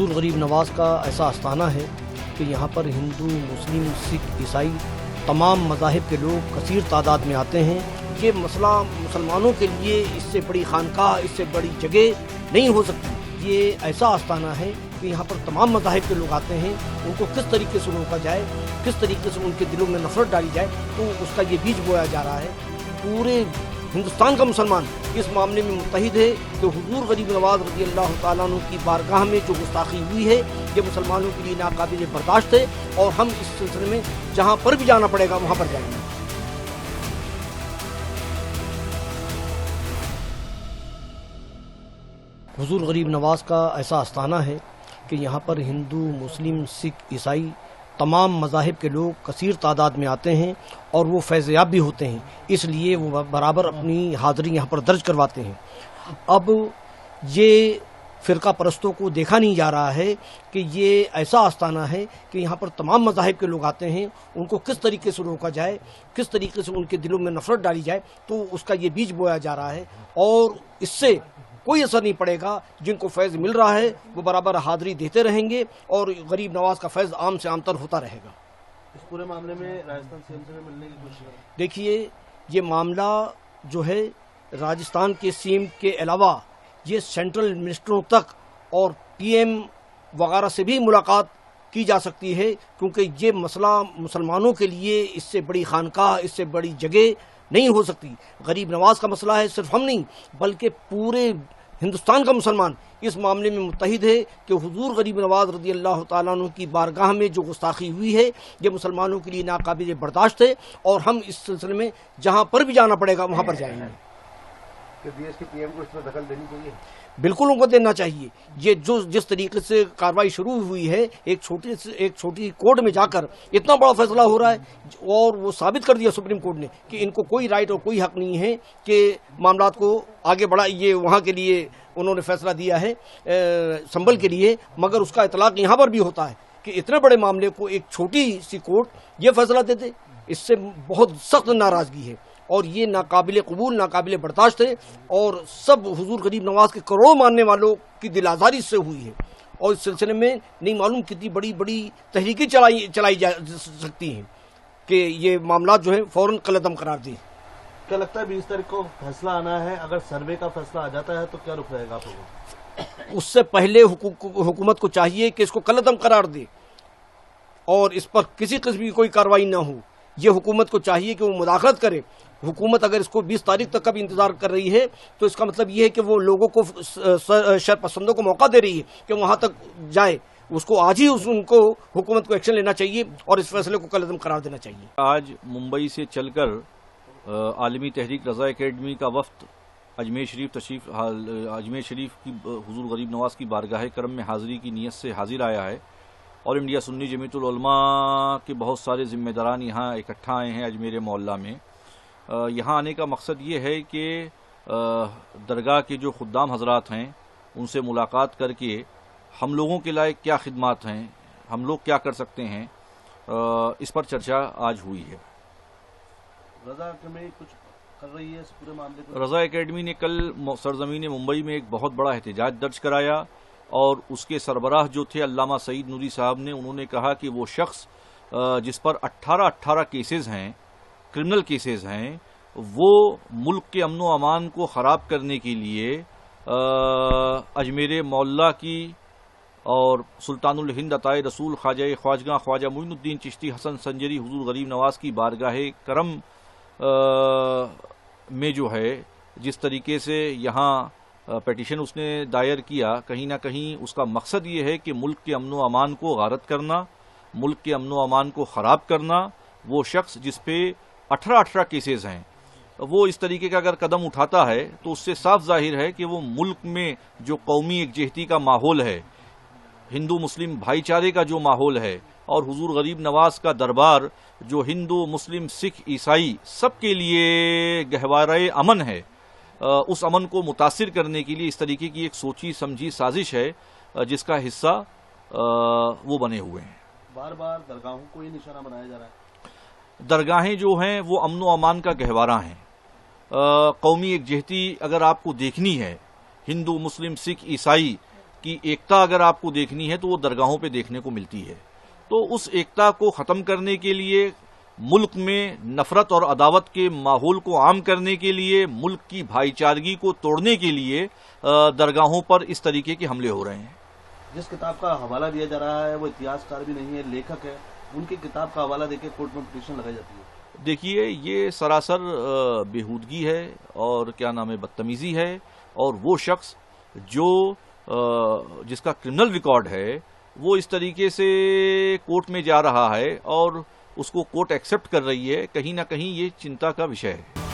حضور غریب نواز کا ایسا آستانہ ہے کہ یہاں پر ہندو، مسلم، سکھ، عیسائی تمام مذاہب کے لوگ کثیر تعداد میں آتے ہیں۔ یہ مسئلہ مسلمانوں کے لیے اس سے بڑی خانقاہ، اس سے بڑی جگہ نہیں ہو سکتی۔ یہ ایسا آستانہ ہے کہ یہاں پر تمام مذاہب کے لوگ آتے ہیں، ان کو کس طریقے سے روکا جائے، کس طریقے سے ان کے دلوں میں نفرت ڈالی جائے، تو اس کا یہ بیج بویا جا رہا ہے۔ پورے ہندوستان کا مسلمان اس معاملے میں متحد ہے کہ حضور غریب نواز رضی اللہ تعالیٰ عنہ کی بارگاہ میں جو گستاخی ہوئی ہے یہ مسلمانوں کے لیے ناقابل برداشت ہے، اور ہم اس سلسلے میں جہاں پر بھی جانا پڑے گا وہاں پر جائیں گے۔ حضور غریب نواز کا ایسا آستانہ ہے کہ یہاں پر ہندو، مسلم، سکھ، عیسائی تمام مذاہب کے لوگ کثیر تعداد میں آتے ہیں اور وہ فیض یاب بھی ہوتے ہیں، اس لیے وہ برابر اپنی حاضری یہاں پر درج کرواتے ہیں۔ اب یہ فرقہ پرستوں کو دیکھا نہیں جا رہا ہے کہ یہ ایسا آستانہ ہے کہ یہاں پر تمام مذاہب کے لوگ آتے ہیں، ان کو کس طریقے سے روکا جائے، کس طریقے سے ان کے دلوں میں نفرت ڈالی جائے، تو اس کا یہ بیج بویا جا رہا ہے، اور اس سے کوئی اثر نہیں پڑے گا۔ جن کو فیض مل رہا ہے وہ برابر حاضری دیتے رہیں گے اور غریب نواز کا فیض عام سے عام تر ہوتا رہے گا۔ اس پورے معاملے میں راجستھان سی ایم سے ملنے کی کوشش کریں۔ دیکھیے، یہ معاملہ جو ہے راجستھان کے سی ایم کے علاوہ یہ سینٹرل منسٹروں تک اور پی ایم وغیرہ سے بھی ملاقات کی جا سکتی ہے، کیونکہ یہ مسئلہ مسلمانوں کے لیے اس سے بڑی خانقاہ، اس سے بڑی جگہ نہیں ہو سکتی۔ غریب نواز کا مسئلہ ہے، صرف ہم نہیں بلکہ پورے ہندوستان کا مسلمان اس معاملے میں متحد ہے کہ حضور غریب نواز رضی اللہ تعالیٰ عنہ کی بارگاہ میں جو گستاخی ہوئی ہے یہ مسلمانوں کے لیے ناقابل برداشت ہے، اور ہم اس سلسلے میں جہاں پر بھی جانا پڑے گا وہاں پر جائیں گے۔ کہ دیش کے پی ایم کو اس میں دخل دینی چاہیے؟ بالکل ان کو دینا چاہیے۔ یہ جس طریقے سے کارروائی شروع ہوئی ہے، ایک چھوٹی کورٹ میں جا کر اتنا بڑا فیصلہ ہو رہا ہے، اور وہ ثابت کر دیا سپریم کورٹ نے کہ ان کو کوئی رائٹ اور کوئی حق نہیں ہے کہ معاملات کو آگے بڑھائیں۔ یہ وہاں کے لیے انہوں نے فیصلہ دیا ہے سنبھل کے لیے، مگر اس کا اطلاق یہاں پر بھی ہوتا ہے کہ اتنے بڑے معاملے کو ایک چھوٹی سی کورٹ یہ فیصلہ دے دے، اس سے بہت سخت ناراضگی ہے، اور یہ ناقابل قبول، ناقابل برداشت ہے، اور سب حضور غریب نواز کے کروڑوں ماننے والوں کی دل آزاری اس سے ہوئی ہے، اور اس سلسلے میں نہیں معلوم کتنی بڑی بڑی تحریکیں چلائی جا سکتی ہیں کہ یہ معاملات جو ہیں فوراً قلعدم قرار دیں۔ کیا لگتا ہے 20 تاریخ کو فیصلہ آنا ہے؟ اگر سروے کا فیصلہ آ جاتا ہے تو کیا رخ رہے گا آپ لوگوں کو؟ اس سے پہلے حکومت کو چاہیے کہ اس کو قلعدم قرار دے اور اس پر کسی قسم کی کوئی کارروائی نہ ہو۔ یہ حکومت کو چاہیے کہ وہ مداخلت کرے۔ حکومت اگر اس کو 20 تاریخ تک کا بھی انتظار کر رہی ہے تو اس کا مطلب یہ ہے کہ وہ لوگوں کو، شرپسندوں کو موقع دے رہی ہے کہ وہاں تک جائے۔ اس کو آج ہی ان کو حکومت کو ایکشن لینا چاہیے اور اس فیصلے کو قلعدم قرار دینا چاہیے۔ آج ممبئی سے چل کر عالمی تحریک رضا اکیڈمی کا وفد اجمیر شریف کی حضور غریب نواز کی بارگاہ کرم میں حاضری کی نیت سے حاضر آیا ہے، اور انڈیا سنی جمعیت العلماء کے بہت سارے ذمہ داران یہاں اکٹھا آئے ہیں اجمیر معلیٰ میں۔ یہاں آنے کا مقصد یہ ہے کہ درگاہ کے جو خدام حضرات ہیں ان سے ملاقات کر کے ہم لوگوں کے لائق کیا خدمات ہیں، ہم لوگ کیا کر سکتے ہیں، اس پر چرچا آج ہوئی ہے۔ رضا اکیڈمی کچھ کر رہی ہے اس پورے معاملے کو؟ رضا اکیڈمی نے کل سرزمین ممبئی میں ایک بہت بڑا احتجاج درج کرایا، اور اس کے سربراہ جو تھے علامہ سعید نوری صاحب نے، انہوں نے کہا کہ وہ شخص جس پر 18 کیسز ہیں، کرمنل کیسز ہیں، وہ ملک کے امن و امان کو خراب کرنے کے لیے اجمیر معلیٰ کی اور سلطان الہند عطائے رسول خواجہ معین الدین چشتی حسن سنجری حضور غریب نواز کی بارگاہ کرم میں جو ہے جس طریقے سے یہاں پیٹیشن اس نے دائر کیا، کہیں نہ کہیں اس کا مقصد یہ ہے کہ ملک کے امن و امان کو غارت کرنا، ملک کے امن و امان کو خراب کرنا۔ وہ شخص جس پہ 18 کیسز ہیں وہ اس طریقے کا اگر قدم اٹھاتا ہے تو اس سے صاف ظاہر ہے کہ وہ ملک میں جو قومی یکجہتی کا ماحول ہے، ہندو مسلم بھائی چارے کا جو ماحول ہے، اور حضور غریب نواز کا دربار جو ہندو، مسلم، سکھ، عیسائی سب کے لیے گہوارہ امن ہے، اس امن کو متاثر کرنے کے لیے اس طریقے کی ایک سوچی سمجھی سازش ہے جس کا حصہ وہ بنے ہوئے ہیں۔ بار بار درگاہوں کو یہ نشانہ بنایا جا رہا ہے۔ درگاہیں جو ہیں وہ امن و امان کا گہوارہ ہیں۔ قومی یکجہتی اگر آپ کو دیکھنی ہے، ہندو، مسلم، سکھ، عیسائی کی ایکتا اگر آپ کو دیکھنی ہے تو وہ درگاہوں پہ دیکھنے کو ملتی ہے. تو اس ایکتا کو ختم کرنے کے لیے، ملک میں نفرت اور عداوت کے ماحول کو عام کرنے کے لیے، ملک کی بھائی چارگی کو توڑنے کے لیے درگاہوں پر اس طریقے کے حملے ہو رہے ہیں. جس کتاب کا حوالہ دیا جا رہا ہے وہ اتہاسکار بھی نہیں ہے، لیکھک ہے، ان کی کتاب کا حوالہ دے کے کورٹ میں پٹیشن لگائی جاتی ہے. دیکھیے یہ سراسر بےہودگی ہے اور کیا نام ہے، بدتمیزی ہے. اور وہ شخص جو جس کا کرمنل ریکارڈ ہے وہ اس طریقے سے کورٹ میں جا رہا ہے اور اس کو کورٹ ایکسپٹ کر رہی ہے، کہیں نہ کہیں یہ چنتا کا وشے ہے.